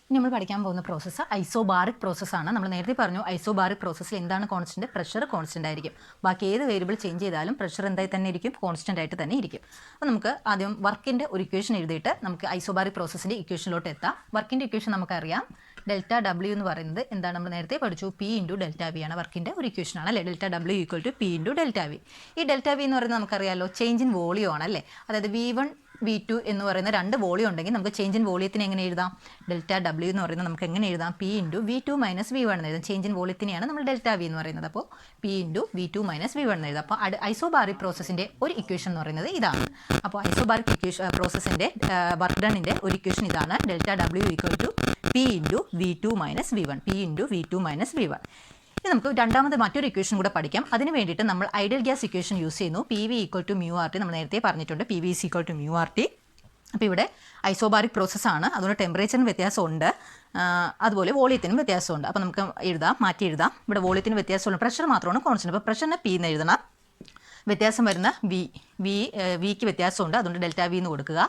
ഇനി നമ്മൾ പഠിക്കാൻ പോകുന്ന പ്രോസസ്സ് ഐസോബാറിക് പ്രോസസ്സാണ്. നമ്മൾ നേരത്തെ പറഞ്ഞു ഐസോബാറിക് പ്രോസസ്സിൽ എന്താണ് കോൺസ്റ്റൻറ്റ്? പ്രഷർ കോൺസ്റ്റൻ്റ് ആയിരിക്കും. ബാക്കി ഏത് വേരിയബിൾ ചേഞ്ച് ചെയ്താലും പ്രഷർ എന്തായി തന്നെ ഇരിക്കും? കോൺസ്റ്റൻ്റ് ആയിട്ട് തന്നെ ഇരിക്കും. അപ്പോൾ നമുക്ക് ആദ്യം വർക്കിൻ്റെ ഒരു ഇക്വേഷൻ എഴുതിയിട്ട് നമുക്ക് ഐസോബാറിക് പ്രോസസ്സിൻ്റെ ഇക്വേഷനിലോട്ട് എത്താം. വർക്കിൻ്റെ ഇക്വേഷൻ നമുക്കറിയാം. ഡെൽറ്റ ഡബ്ല്യു എന്ന് പറയുന്നത് എന്താണ്? നമ്മൾ നേരത്തെ പഠിച്ചു, പി ഇൻറ്റു ഡെൽറ്റ വി ആണ് വർക്കിൻ്റെ ഒരു ഇക്വേഷനാണ് അല്ലേ. Delta W equal to P into delta V. ഈ ഡെൽറ്റ വി എന്ന് പറയുന്നത് നമുക്കറിയാമല്ലോ, ചേഞ്ച് ഇൻ വോളിയം ആണ് അല്ലേ. അതായത് V1 V2 എന്ന് പറയുന്ന രണ്ട് വോളിയം ഉണ്ടെങ്കിൽ നമുക്ക് ചേഞ്ച് ഇൻ വോളിയത്തിന് എങ്ങനെ എഴുതാം? ഡെൽറ്റ ഡബ്ല്യു എന്ന് പറയുന്നത് നമുക്ക് എങ്ങനെ എഴുതാം? P into V2 minus V1 എന്ന് എഴുതാം. ചേഞ്ച് ഇൻ വോളിയത്തിനെയാണ് നമ്മൾ ഡെൽറ്റ വി എന്ന് പറയുന്നത്. അപ്പോൾ P into V2 minus V1 എന്ന് എഴുതാം. അപ്പോൾ ഐസോബാറിക് പ്രോസസ്സിൻ്റെ ഒരു ഇക്വേഷൻ എന്ന് പറയുന്നത് ഇതാണ്. അപ്പോൾ ഐസോബാറിക് പ്രോസസ്സിൻ്റെ വർക്ക് ഡണിൻ്റെ ഒരു ഇക്വേഷൻ ഇതാണ്. Delta W equal to P into V2 minus V1. P into V2 minus V1. ഇനി നമുക്ക് രണ്ടാമത് മറ്റൊരു ഇക്വേഷൻ കൂടെ പഠിക്കാം. അതിന് വേണ്ടിയിട്ട് നമ്മൾ ഐഡിയൽ ഗ്യാസ് ഇക്വേഷൻ യൂസ് ചെയ്യുന്നു. P V equal to mu R T. നമ്മൾ നേരത്തെ പറഞ്ഞിട്ടുണ്ട് P V is equal to mu R T. അപ്പോൾ ഇവിടെ ഐസോബാറിക് പ്രോസസ്സാണ്, അതുകൊണ്ട് ടെമ്പറേച്ചറിന് വ്യത്യാസമുണ്ട്, അതുപോലെ വോളിയത്തിനും വ്യത്യാസമുണ്ട്. അപ്പോൾ നമുക്ക് മാറ്റി എഴുതാം. ഇവിടെ വോളിയത്തിന് വ്യത്യാസമുണ്ട്, പ്രഷർ മാത്രമാണ് കോൺസ്റ്റൻറ്റ്. അപ്പോൾ പ്രഷറിനെ പി എന്ന് എഴുതണം. വ്യത്യാസം വരുന്ന വിക്ക് വ്യത്യാസമുണ്ട്, അതുകൊണ്ട് ഡെൽറ്റ വി എന്ന് കൊടുക്കുക.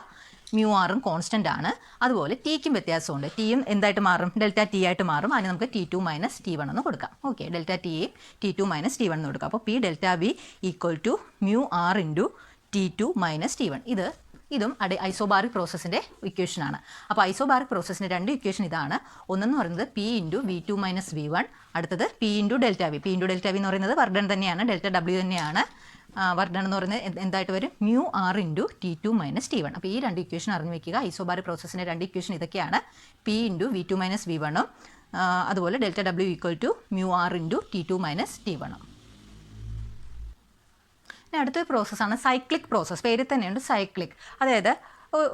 മ്യൂ ആറും കോൺസ്റ്റൻ്റ് ആണ്. അതുപോലെ ടിക്കും വ്യത്യാസമുണ്ട്. ടിയും എന്തായിട്ട് മാറും? ഡെൽറ്റ ടി ആയിട്ട് മാറും. അതിന് നമുക്ക് T2 മൈനസ് T1 എന്ന് കൊടുക്കാം. Okay, delta ടിയെയും T2 minus T1 എന്ന് കൊടുക്കാം. അപ്പോൾ P delta V equal to mu R into T2 minus T1. ഇതും ഐസോബാറിക് പ്രോസസ്സിൻ്റെ ഇക്വേഷനാണ്. അപ്പോൾ ഐസോബാറിക് പ്രോസസ്സിൻ്റെ രണ്ട് ഇക്വേഷൻ ഇതാണ്. ഒന്നെന്ന് പറയുന്നത് P into V2 minus V1, അടുത്തത് P into delta V. P into delta V എന്ന് പറയുന്നത് വർക്ക് ഡൺ തന്നെയാണ്, ഡെൽറ്റ ഡബ്ല്യു തന്നെയാണ്. വർക്ക് ഡൺ എന്ന് പറയുന്നത് എന്തായിട്ട് വരും? Mu R into T2 minus T1. അപ്പോൾ ഈ രണ്ട് ഇക്വേഷൻ അറിഞ്ഞു വയ്ക്കുക. ഐസോബാറിക് പ്രോസസ്സിൻ്റെ രണ്ട് ഇക്വേഷൻ ഇതൊക്കെയാണ്. P into V2 minus V1, അതുപോലെ delta W equal to mu R into T2 minus T1. ഇനി അടുത്തൊരു പ്രോസസ്സാണ് സൈക്ലിക് പ്രോസസ്സ്. പേരിൽ തന്നെയുണ്ട് സൈക്ലിക്. അതായത്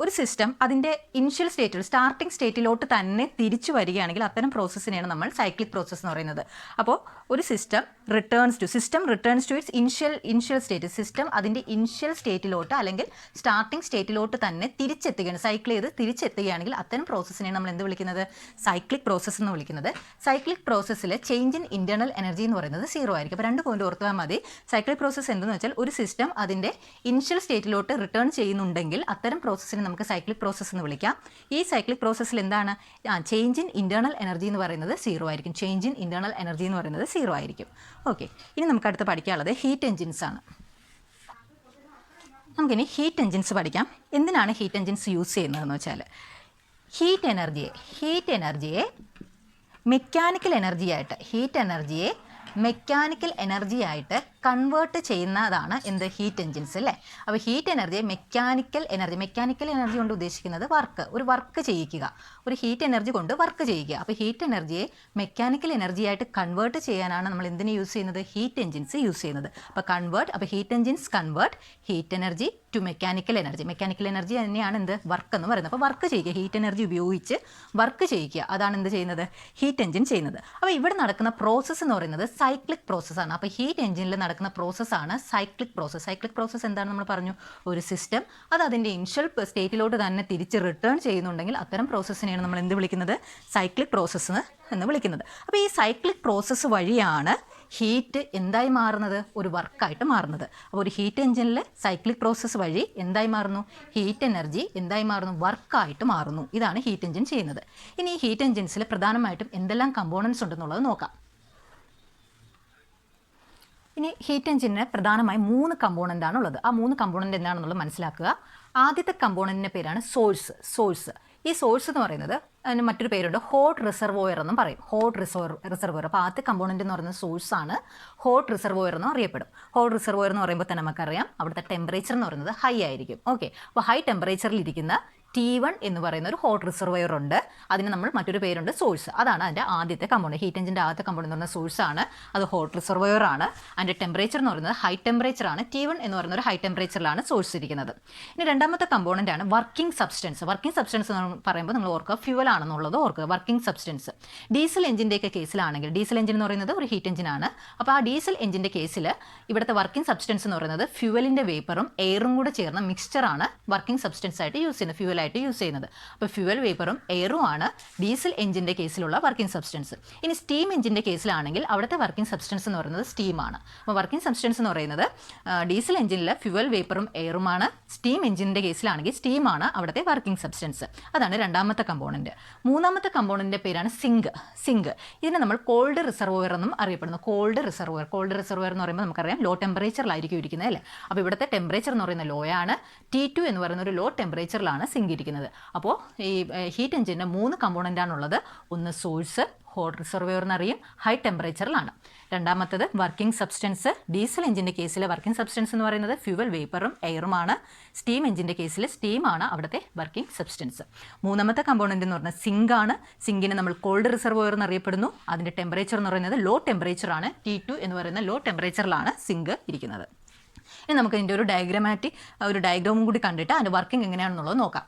ഒരു സിസ്റ്റം അതിൻ്റെ ഇനിഷ്യൽ സ്റ്റേറ്റിൽ സ്റ്റാർട്ടിംഗ് സ്റ്റേറ്റിലോട്ട് തന്നെ തിരിച്ചു വരികയാണെങ്കിൽ അത്തരം പ്രോസസ്സിനെയാണ് നമ്മൾ സൈക്ലിക് പ്രോസസ്സ് എന്ന് പറയുന്നത്. അപ്പോൾ ഒരു system returns to its initial state. System അതിൻ്റെ ഇനിഷ്യൽ സ്റ്റേറ്റിലോട്ട് അല്ലെങ്കിൽ സ്റ്റാർട്ടിംഗ് സ്റ്റേറ്റിലോട്ട് തന്നെ തിരിച്ചെത്തുകയാണ്, സൈക്കിൾ ചെയ്ത് തിരിച്ചെത്തുകയാണെങ്കിൽ അത്തരം പ്രോസസ്സിനെയാണ് നമ്മൾ എന്ത് വിളിക്കുന്നത്? സൈക്ലിക് പ്രോസസ്സ് എന്ന് വിളിക്കുന്നത്. സൈക്ലിക് പ്രോസസ്സിൽ ചേഞ്ച് ഇൻ ഇൻറ്റേർണൽ എനർജി എന്ന് പറയുന്നത് 0 ആയിരിക്കും. അപ്പോൾ 2 പോയിന്റ് ഓർത്താൽ മതി. സൈക്ലിക് പ്രോസസ്സ് എന്തെന്ന് വെച്ചാൽ ഒരു സിസ്റ്റം അതിൻ്റെ ഇനിഷ്യൽ സ്റ്റേറ്റിലോട്ട് റിട്ടേൺ ചെയ്യുന്നുണ്ടെങ്കിൽ അത്തരം പ്രോസസ്സിനെ നമുക്ക് സൈക്ലിക് പ്രോസസ്സ് എന്ന് വിളിക്കാം. ഈ സൈക്ലിക് പ്രോസസ്സിൽ എന്താണ്? ചേഞ്ച് ഇൻ ഇൻറ്റേർണൽ എനർജി എന്ന് പറയുന്നത് 0 ആയിരിക്കും. ചേഞ്ച് ഇൻ ഇൻറ്റേർണൽ എനർജി എന്ന് പറയുന്നത് 0 ആയിരിക്കും. ഓക്കെ, ഇനി നമുക്ക് അടുത്ത് പഠിക്കാനുള്ളത് ഹീറ്റ് എൻജിൻസ് ആണ്. നമുക്കിനി ഹീറ്റ് എൻജിൻസ് പഠിക്കാം. എന്തിനാണ് ഹീറ്റ് എൻജിൻസ് യൂസ് ചെയ്യുന്നതെന്ന് വെച്ചാൽ ഹീറ്റ് എനർജിയെ മെക്കാനിക്കൽ എനർജിയായിട്ട് കൺവേർട്ട് ചെയ്യുന്നതാണ് എന്ത്? ഹീറ്റ് എൻജിൻസ് അല്ലേ. അപ്പോൾ ഹീറ്റ് എനർജിയെ മെക്കാനിക്കൽ എനർജി കൊണ്ട് ഉദ്ദേശിക്കുന്നത് ഒരു വർക്ക് ചെയ്യിക്കുക, ഒരു ഹീറ്റ് എനർജി കൊണ്ട് വർക്ക് ചെയ്യിക്കുക. അപ്പോൾ ഹീറ്റ് എനർജിയെ മെക്കാനിക്കൽ എനർജിയായിട്ട് കൺവേർട്ട് ചെയ്യാനാണ് നമ്മൾ എന്തിന് യൂസ് ചെയ്യുന്നത്? ഹീറ്റ് എൻജിൻസ് യൂസ് ചെയ്യുന്നത്. അപ്പോൾ heat engines convert heat energy to mechanical energy തന്നെയാണ് എന്ത്? വർക്ക് എന്ന് പറയുന്നത്. അപ്പോൾ വർക്ക് ചെയ്യുക, ഹീറ്റ് എനർജി ഉപയോഗിച്ച് വർക്ക് ചെയ്യിക്കുക, അതാണ് എന്ത് ചെയ്യുന്നത്? ഹീറ്റ് എൻജിൻ ചെയ്യുന്നത്. അപ്പോൾ ഇവിടെ നടക്കുന്ന പ്രോസസ്സ് എന്ന് പറയുന്നത് സൈക്ലിക് പ്രോസസ്സാണ്. അപ്പോൾ ഹീറ്റ് എൻജിനിൽ നടക്കുന്ന പ്രോസസ്സാണ് സൈക്ലിക് പ്രോസസ്സ്. സൈക്ലിക് പ്രോസസ്സ് എന്താണ്? നമ്മൾ പറഞ്ഞു, ഒരു സിസ്റ്റം അത് അതിൻ്റെ ഇനിഷ്യൽ സ്റ്റേറ്റിലോട്ട് തന്നെ തിരിച്ച് റിട്ടേൺ ചെയ്യുന്നുണ്ടെങ്കിൽ അത്തരം പ്രോസസ്സിനെയാണ് നമ്മൾ എന്ത് വിളിക്കുന്നത്? സൈക്ലിക് പ്രോസസ്സ് എന്ന് വിളിക്കുന്നത്. അപ്പോൾ ഈ സൈക്ലിക് പ്രോസസ്സ് വഴിയാണ് ഹീറ്റ് എന്തായി മാറുന്നത്? ഒരു വർക്കായിട്ട് മാറുന്നത്. അപ്പോൾ ഒരു ഹീറ്റ് എൻജിനിൽ സൈക്ലിക് പ്രോസസ്സ് വഴി എന്തായി മാറുന്നു? ഹീറ്റ് എനർജി എന്തായി മാറുന്നു? വർക്കായിട്ട് മാറുന്നു. ഇതാണ് ഹീറ്റ് എൻജിൻ ചെയ്യുന്നത്. ഇനി ഈ ഹീറ്റ് എൻജിൻസിൽ പ്രധാനമായിട്ടും എന്തെല്ലാം കമ്പോണൻസ് ഉണ്ടെന്നുള്ളത് നോക്കാം. ഇനി ഹീറ്റ് എൻജിന് പ്രധാനമായും 3 കമ്പോണൻ്റ് ആണ് ഉള്ളത്. ആ 3 കമ്പോണൻ്റ് എന്താണെന്നുള്ളത് മനസ്സിലാക്കുക. ആദ്യത്തെ കമ്പോണൻറ്റിൻ്റെ പേരാണ് സോഴ്സ്. ഈ സോഴ്സ് എന്ന് പറയുന്നത് അതിന് മറ്റൊരു പേരുണ്ട്, ഹോട്ട് റിസർവോയർ എന്നും പറയും. Hot reservoir. അപ്പോൾ ആദ്യത്തെ കമ്പോണൻ്റ് എന്ന് പറയുന്നത് സോഴ്സാണ്. ഹോട്ട് റിസർവോയർ എന്നും അറിയപ്പെടും. ഹോട്ട് റിസർവോയർ എന്ന് പറയുമ്പോൾ തന്നെ നമുക്കറിയാം അവിടുത്തെ ടെമ്പറേച്ചർ എന്ന് പറയുന്നത് ഹൈ ആയിരിക്കും. ഓക്കെ, അപ്പോൾ ഹൈ ടെമ്പറേച്ചറിൽ ഇരിക്കുന്ന T1 എന്ന് പറയുന്ന ഒരു ഹോട്ട് റിസർവോയർ ഉണ്ട്. അതിന് നമ്മൾ മറ്റൊരു പേരുണ്ട് സോഴ്സ്. അതാണ് അതിൻ്റെ ആദ്യത്തെ കമ്പോണൻറ്റ്. ഹീറ്റ് എൻജിൻ്റെ ആദ്യത്തെ കമ്പോണൻറ്റ് എന്ന് പറയുന്നത് സോഴ്സാണ്. അത് ഹോട്ട് റിസർവോയർ ആണ്. അതിൻ്റെ ടെമ്പറേച്ചർ എന്ന് പറയുന്നത് ഹൈ ടെമ്പറേച്ചറാണ്. T1 എന്ന് പറയുന്ന ഒരു ഹൈ ടെമ്പറേച്ചറിലാണ് സോഴ്സ് ഇരിക്കുന്നത്. ഇനി രണ്ടാമത്തെ കമ്പോണൻ്റ് ആണ് വർക്കിംഗ് സബ്സ്റ്റൻസ്. വർക്കിംഗ് സബ്സ്റ്റൻസ് എന്ന് പറയുമ്പോൾ നമ്മൾ ഓർക്കുക ഫ്യൂവൽ ആണെന്നുള്ളത് ഓർക്കുക. വർക്കിംഗ് സബ്സ്റ്റൻസ് ഡീസൽ എഞ്ചിൻ്റെയൊക്കെ കേസിലാണെങ്കിൽ, ഡീസൽ എഞ്ചിൻ എന്ന് പറയുന്നത് ഒരു ഹീറ്റ് എഞ്ചിനാണ്. അപ്പോൾ ആ ഡീസൽ എഞ്ചിൻ്റെ കേസിൽ ഇവിടുത്തെ വർക്കിംഗ് സബ്സ്റ്റൻസ് എന്ന് പറയുന്നത് ഫ്യൂവലിൻ്റെ വേപ്പറും എയറും കൂടെ ചേർന്ന മിക്സ്ചറാണ് വർക്കിംഗ് സബ്സ്റ്റൻസ് ആയിട്ട് യൂസ് ചെയ്യുന്നത്, ഫ്യൂവൽ ഫ്യൂവലായിട്ട് യൂസ് ചെയ്യുന്നത്. അപ്പോൾ ഫ്യൂവൽ വേപ്പറും എയറും ആണ് ഡീസൽ എഞ്ചിൻ്റെ കേസിലുള്ള വർക്കിംഗ് സബ്സ്റ്റൻസ്. ഇനി സ്റ്റീം എഞ്ചിൻ്റെ കേസിലാണെങ്കിൽ അവിടുത്തെ വർക്കിംഗ് സബ്സ്റ്റൻസ് എന്ന് പറയുന്നത് സ്റ്റീമാണ്. അപ്പോൾ വർക്കിംഗ് സബ്സ്റ്റൻസ് എന്ന് പറയുന്നത് ഡീസൽ എഞ്ചിനിൽ ഫ്യൂവൽ വേപ്പറും എയറുമാണ്. സ്റ്റീം എഞ്ചിൻ്റെ കേസിലാണെങ്കിൽ സ്റ്റീമാണ് അവിടുത്തെ വർക്കിംഗ് സബ്സ്റ്റൻസ്. അതാണ് രണ്ടാമത്തെ കമ്പോണൻറ്റ്. മൂന്നാമത്തെ കമ്പോണൻറ്റിൻ്റെ പേരാണ് സിങ്ക്. ഇതിനെ നമ്മൾ കോൾഡ് റിസർവോയർ എന്നും അറിയപ്പെടുന്നു. കോൾഡ് റിസർവോയർ എന്ന് പറയുമ്പോൾ നമുക്കറിയാം ലോ ടെമ്പറേച്ചറിലായിരിക്കും ഇരിക്കുന്നത് അല്ലേ. അപ്പോൾ ഇവിടുത്തെ ടെമ്പറേച്ചർ എന്ന് പറയുന്നത് ലോ ആണ്. T2 എന്ന് പറയുന്ന ഒരു ലോ ടെമ്പറേച്ചറിലാണ് സിങ്ക് ഇരിക്കുന്നത്. അപ്പോൾ ഈ ഹീറ്റ് എഞ്ചിൻ്റെ 3 കമ്പോണൻ്റാണുള്ളത്. ഒന്ന് സോഴ്സ്, ഹോട്ട് റിസർവോയർ എന്നറിയും, ഹൈ ടെമ്പറേച്ചറിലാണ്. രണ്ടാമത്തത് വർക്കിംഗ് സബ്സ്റ്റൻസ്. ഡീസൽ എഞ്ചിൻ്റെ കേസിലെ വർക്കിംഗ് സബ്സ്റ്റൻസ് എന്ന് പറയുന്നത് ഫ്യൂവൽ വേപ്പറും എയറുമാണ്. സ്റ്റീം എഞ്ചിൻ്റെ കേസിൽ സ്റ്റീമാണ് അവിടുത്തെ വർക്കിംഗ് സബ്സ്റ്റൻസ്. മൂന്നാമത്തെ കമ്പോണൻ്റ് എന്ന് പറഞ്ഞാൽ സിങ്ക് ആണ്. സിങ്കിനെ നമ്മൾ കോൾഡ് റിസർവോയർ എന്നറിയപ്പെടുന്നു. അതിൻ്റെ ടെമ്പറേച്ചർ എന്ന് പറയുന്നത് ലോ ടെമ്പറേച്ചറാണ്. T2 എന്ന് പറയുന്ന ലോ ടെമ്പറേച്ചറിലാണ് സിങ്ക് ഇരിക്കുന്നത്. ഇനി നമുക്ക് ഇതിൻ്റെ ഒരു ഡയഗ്രാമും കൂടി കണ്ടിട്ട് അതിൻ്റെ വർക്കിംഗ് എങ്ങനെയാണെന്നുള്ളത് നോക്കാം.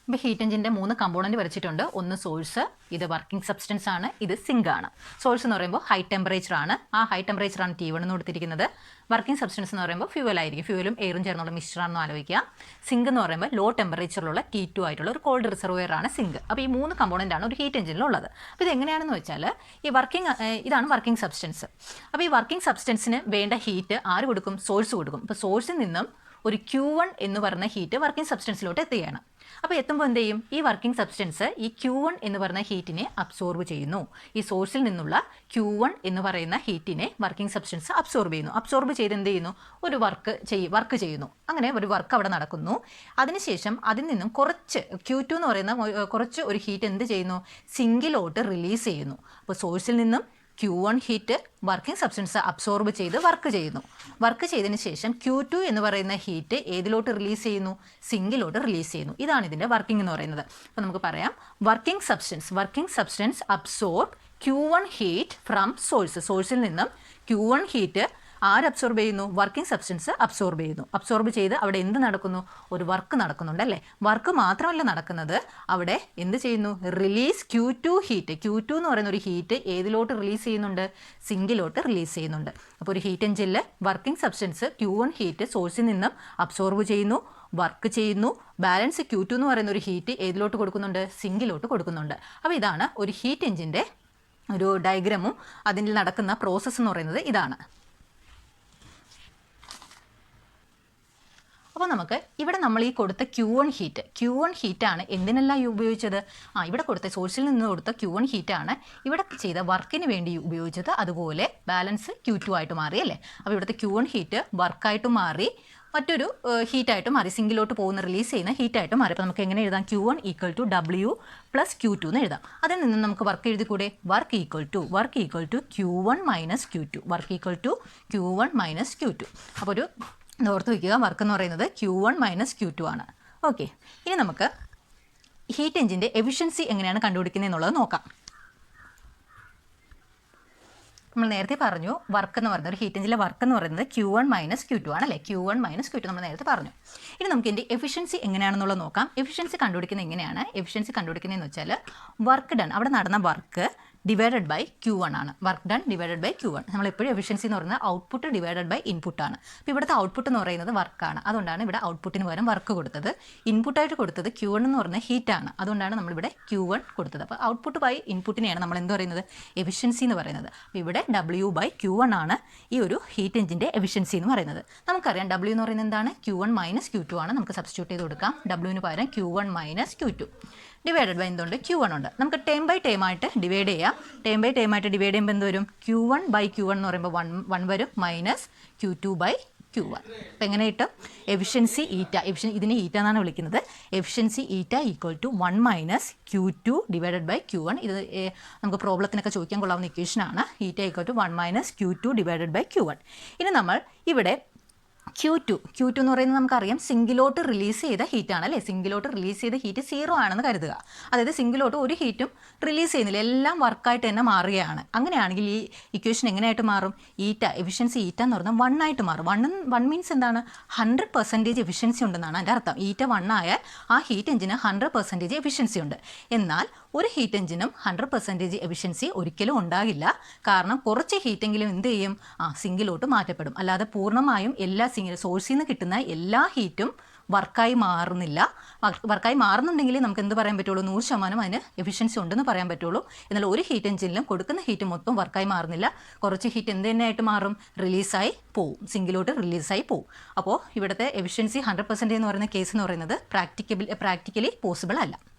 ഇപ്പോൾ ഹീറ്റ് എഞ്ചിൻ്റെ 3 കമ്പോണൻറ്റ് വരച്ചിട്ടുണ്ട്. ഒന്ന് സോഴ്സ്, ഇത് വർക്കിംഗ് സബ്സ്റ്റൻസ് ആണ്, ഇത് സിങ്ക് ആണ്. സോഴ്സ് എന്ന് പറയുമ്പോൾ ഹൈ ടെമ്പറേച്ചറാണ്. ആ ഹൈ ടെമ്പറേച്ചറാണ് T1 എന്ന് കൊടുത്തിരിക്കുന്നത്. വർക്കിംഗ് സബ്സ്റ്റൻസ് എന്ന് പറയുമ്പോൾ ഫ്യൂവൽ ആയിരിക്കും. ഫ്യൂവലും എയറും ചേർന്നുള്ള മിക്സ്ചറാണെന്ന് ആലോചിക്കുക. സിങ്ക് എന്ന് പറയുമ്പോൾ ലോ ടെമ്പറേച്ചറിലുള്ള T2 ആയിട്ടുള്ള ഒരു കോൾഡ് റിസർവോയർ ആണ് സിങ്ക്. അപ്പോൾ ഈ 3 കമ്പോണൻ്റാണ് ഒരു ഹീറ്റ് എഞ്ചിനിലുള്ളത്. അപ്പോൾ ഇത് എങ്ങനെയാണെന്ന് വെച്ചാൽ ഇതാണ് വർക്കിംഗ് സബ്സ്റ്റൻസ്. അപ്പോൾ ഈ വർക്കിംഗ് സബ്സ്റ്റൻസിന് വേണ്ട ഹീറ്റ് ആര് കൊടുക്കും? സോഴ്സ് കൊടുക്കും. അപ്പോൾ സോഴ്സിൽ നിന്നും ഒരു Q1 എന്ന് പറയുന്ന ഹീറ്റ് വർക്കിംഗ് സബ്സ്റ്റൻസിലോട്ട് എത്തുകയാണ്. അപ്പോൾ എത്തുമ്പോൾ എന്ത് ചെയ്യും? ഈ വർക്കിംഗ് സബ്സ്റ്റൻസ് ഈ Q1 എന്ന് പറയുന്ന ഹീറ്റിനെ അബ്സോർബ് ചെയ്യുന്നു. ഈ സോഴ്സിൽ നിന്നുള്ള Q1 എന്ന് പറയുന്ന ഹീറ്റിനെ വർക്കിംഗ് സബ്സ്റ്റൻസ് അബ്സോർബ് ചെയ്യുന്നു. അബ്സോർബ് ചെയ്ത് എന്ത് ചെയ്യുന്നു? ഒരു വർക്ക് ചെയ്യുന്നു. അങ്ങനെ ഒരു വർക്ക് അവിടെ നടക്കുന്നു. അതിനുശേഷം അതിൽ നിന്നും കുറച്ച് Q2 എന്ന് പറയുന്ന കുറച്ച് ഒരു ഹീറ്റ് എന്ത് ചെയ്യുന്നു? സിങ്കിലോട്ട് റിലീസ് ചെയ്യുന്നു. അപ്പോൾ സോഴ്സിൽ നിന്നും Q1 heat working substance absorb ചെയ്ത് വർക്ക് ചെയ്യുന്നു. വർക്ക് ചെയ്തതിന് ശേഷം Q2 എന്ന് പറയുന്ന ഹീറ്റ് ഏതിലോട്ട് റിലീസ് ചെയ്യുന്നു? സിങ്കിലോട്ട് റിലീസ് ചെയ്യുന്നു. ഇതാണ് ഇതിൻ്റെ വർക്കിംഗ് എന്ന് പറയുന്നത്. അപ്പോൾ നമുക്ക് പറയാം working substance absorb Q1 heat from സോഴ്സിൽ നിന്നും Q1 ഹീറ്റ് ആര് അബ്സോർബ് ചെയ്യുന്നു? വർക്കിംഗ് സബ്സ്റ്റൻസ് അബ്സോർബ് ചെയ്യുന്നു. അബ്സോർബ് ചെയ്ത് അവിടെ എന്ത് നടക്കുന്നു? ഒരു വർക്ക് നടക്കുന്നുണ്ട് അല്ലേ. വർക്ക് മാത്രമല്ല നടക്കുന്നത്, അവിടെ എന്ത് ചെയ്യുന്നു? Release Q2 heat. Q2 എന്ന് പറയുന്ന ഒരു ഹീറ്റ് ഏതിലോട്ട് റിലീസ് ചെയ്യുന്നുണ്ട്? സിങ്കിലോട്ട് റിലീസ് ചെയ്യുന്നുണ്ട്. അപ്പോൾ ഒരു ഹീറ്റ് എഞ്ചിനിൽ വർക്കിംഗ് സബ്സ്റ്റൻസ് Q1 ഹീറ്റ് സോഴ്സിൽ നിന്നും അബ്സോർബ് ചെയ്യുന്നു, വർക്ക് ചെയ്യുന്നു. ബാലൻസ് Q2 എന്ന് പറയുന്ന ഒരു ഹീറ്റ് ഏതിലോട്ട് കൊടുക്കുന്നുണ്ട്? സിങ്കിലോട്ട് കൊടുക്കുന്നുണ്ട്. അപ്പോൾ ഇതാണ് ഒരു ഹീറ്റ് എഞ്ചിൻ്റെ ഒരു ഡയഗ്രമും അതിൽ നടക്കുന്ന പ്രോസസ്സ് എന്ന് പറയുന്നത് ഇതാണ്. അപ്പോൾ നമുക്ക് ഇവിടെ നമ്മൾ ഈ കൊടുത്ത Q1 ഹീറ്റാണ് എന്തിനെല്ലാം ഉപയോഗിച്ചത്? ഇവിടെ കൊടുത്ത സോഴ്സിൽ നിന്ന് കൊടുത്ത Q1 ഹീറ്റാണ് ഇവിടെ ചെയ്ത വർക്കിന് വേണ്ടി ഉപയോഗിച്ചത്. അതുപോലെ ബാലൻസ് Q2 ആയിട്ട് മാറി അല്ലേ. അപ്പോൾ ഇവിടുത്തെ Q1 ഹീറ്റ് വർക്കായിട്ട് മാറി, മറ്റൊരു ഹീറ്റായിട്ട് മാറി, സിങ്കിലോട്ട് പോകുന്ന റിലീസ് ചെയ്യുന്ന ഹീറ്റായിട്ട് മാറി. അപ്പോൾ നമുക്ക് എങ്ങനെ എഴുതാം? Q1 = W + Q2 എന്ന് എഴുതാം. അതിൽ നിന്ന് നമുക്ക് വർക്ക് എഴുതി കൂടെ? Work equal to Q1 - Q2. Work equal to Q1 - Q2. അപ്പോൾ ഒരു ഓർത്ത് വയ്ക്കുക, വർക്ക് എന്ന് പറയുന്നത് Q1 - Q2 ആണ്. ഓക്കെ, ഇനി നമുക്ക് ഹീറ്റ് എഞ്ചിൻ്റെ എഫിഷ്യൻസി എങ്ങനെയാണ് കണ്ടുപിടിക്കുന്നത് എന്നുള്ളത് നോക്കാം. നമ്മൾ നേരത്തെ പറഞ്ഞു വർക്ക് എന്ന് പറയുന്നത് ഒരു ഹീറ്റ് എഞ്ചിലെ വർക്ക് എന്ന് പറയുന്നത് Q1 - Q2 ആണല്ലേ. Q1 - Q2 നമ്മൾ നേരത്തെ പറഞ്ഞു. ഇനി നമുക്ക് ഇതിൻ്റെ എഫിഷ്യൻസി എങ്ങനെയാണെന്നുള്ളത് നോക്കാം. എഫിഷ്യൻസി കണ്ടുപിടിക്കുന്നത് എങ്ങനെയാണ്? എഫിഷ്യൻസി കണ്ടുപിടിക്കുന്നതെന്ന് വെച്ചാൽ വർക്ക് ഡൺ, അവിടെ നടന്ന വർക്ക് ഡിവൈഡഡ് ബൈ Q1 ആണ്. Work done divided by Q1. നമ്മളെപ്പോഴും എഫിഷ്യൻസി എന്ന് പറയുന്നത് ഔട്ട്പുട്ട് ഡിവൈഡഡ് ബൈ ഇൻപുട്ടാണ്. അപ്പോൾ ഇവിടുത്തെ ഔട്ട്പുട്ട് എന്ന് പറയുന്നത് വർക്കാണ്. അതുകൊണ്ടാണ് ഇവിടെ ഔട്ട്പുട്ടിന് പകരം വർക്ക് കൊടുത്തത്. ഇൻപുട്ടായിട്ട് കൊടുത്തത് Q1 എന്ന് പറയുന്ന ഹീറ്റാണ്. അതുകൊണ്ടാണ് നമ്മളിവിടെ Q1 കൊടുത്തത്. അപ്പോൾ ഔട്ട്പുട്ട് ബൈ ഇൻപുട്ടിനെയാണ് നമ്മൾ എന്ത് പറയുന്നത്? എഫിഷ്യൻസി എന്ന് പറയുന്നത്. അപ്പോൾ ഇവിടെ W/Q1 ആണ് ഈ ഒരു ഹീറ്റ് എഞ്ചിൻ്റെ എഫിഷ്യൻസി എന്ന് പറയുന്നത്. നമുക്കറിയാം W എന്ന് പറയുന്നത് എന്താണ്? Q1 - Q2 ആണ്. നമുക്ക് സബ്സ്റ്റിറ്റ്യൂട്ട് ചെയ്ത് കൊടുക്കാം. Wന് പകരം Q1 - Q2 ഡിവൈഡഡ് ബൈ എന്തുണ്ട്? Q1 ഉണ്ട്. നമുക്ക് ടേം ബൈ ടേം ആയിട്ട് ഡിവൈഡ് ചെയ്യാം. ടേം ബൈ ടേം ആയിട്ട് ഡിവൈഡ് ചെയ്യുമ്പോൾ എന്ത് വരും? Q1/Q1 എന്ന് പറയുമ്പോൾ 1 വരും, മൈനസ് Q2/Q1. അപ്പോൾ എങ്ങനെ കിട്ടും? എഫിഷ്യൻസി ഈറ്റ, ഇതിനെ ഈറ്റ എന്നാണ് വിളിക്കുന്നത്. എഫിഷ്യൻസി ഈറ്റ = 1 - Q2 ഡിവൈഡഡ് ബൈ Q1. ഇത് നമുക്ക് പ്രോബ്ലത്തിനൊക്കെ ചോദിക്കാൻ കൊള്ളാവുന്ന ഇക്വേഷനാണ്. ഈറ്റ = 1 - Q2 ഡിവൈഡഡ് ബൈ Q1. ഇനി നമ്മൾ ഇവിടെ Q2 എന്ന് പറയുന്നത് നമുക്കറിയാം സിങ്കിലോട്ട് റിലീസ് ചെയ്ത ഹീറ്റാണ് അല്ലേ. സിങ്കിലോട്ട് റിലീസ് ചെയ്ത ഹീറ്റ് 0 ആണെന്ന് കരുതുക. അതായത് സിങ്കിലോട്ട് ഒരു ഹീറ്റും റിലീസ് ചെയ്യുന്നില്ല, എല്ലാം വർക്കായിട്ട് തന്നെ മാറുകയാണ്. അങ്ങനെയാണെങ്കിൽ ഈ ഇക്വേഷൻ എങ്ങനെയായിട്ട് മാറും? എഫിഷ്യൻസി ഈറ്റ എന്ന് പറഞ്ഞാൽ 1 ആയിട്ട് മാറും. 1 മീൻസ് എന്താണ്? 100% എഫിഷ്യൻസി ഉണ്ടെന്നാണ് എൻ്റെ അർത്ഥം. ഈറ്റ 1 ആയാൽ ആ ഹീറ്റ് എഞ്ചിന് 100% എഫിഷ്യൻസി ഉണ്ട്. എന്നാൽ ഒരു ഹീറ്റ് എഞ്ചിനും 100% എഫിഷ്യൻസി ഒരിക്കലും ഉണ്ടാകില്ല. കാരണം കുറച്ച് ഹീറ്റെങ്കിലും എന്ത് ചെയ്യും? സിങ്കിലോട്ട് മാറ്റപ്പെടും. അല്ലാതെ പൂർണ്ണമായും എല്ലാ സോഴ്സിൽ നിന്ന് കിട്ടുന്ന എല്ലാ ഹീറ്റും വർക്കായി മാറുന്നില്ല. വർക്കായി മാറുന്നുണ്ടെങ്കിൽ നമുക്ക് എന്ത് പറയാൻ പറ്റുള്ളൂ, 100% അതിന് എഫിഷ്യൻസി ഉണ്ടെന്ന് പറയാൻ പറ്റുള്ളൂ. എന്നാൽ ഒരു ഹീറ്റ് എഞ്ചിനിലും കൊടുക്കുന്ന ഹീറ്റ് മൊത്തം വർക്കായി മാറുന്നില്ല. കുറച്ച് ഹീറ്റ് എന്ത് തന്നെയായിട്ട് മാറും, റിലീസായി പോവും, സിങ്കിലോട്ട് റിലീസായി പോവും. അപ്പോൾ ഇവിടുത്തെ എഫിഷ്യൻസി 100% എന്ന് പറയുന്ന കേസ് എന്ന് പറയുന്നത് പ്രാക്ടിക്കലി പോസിബിൾ അല്ല.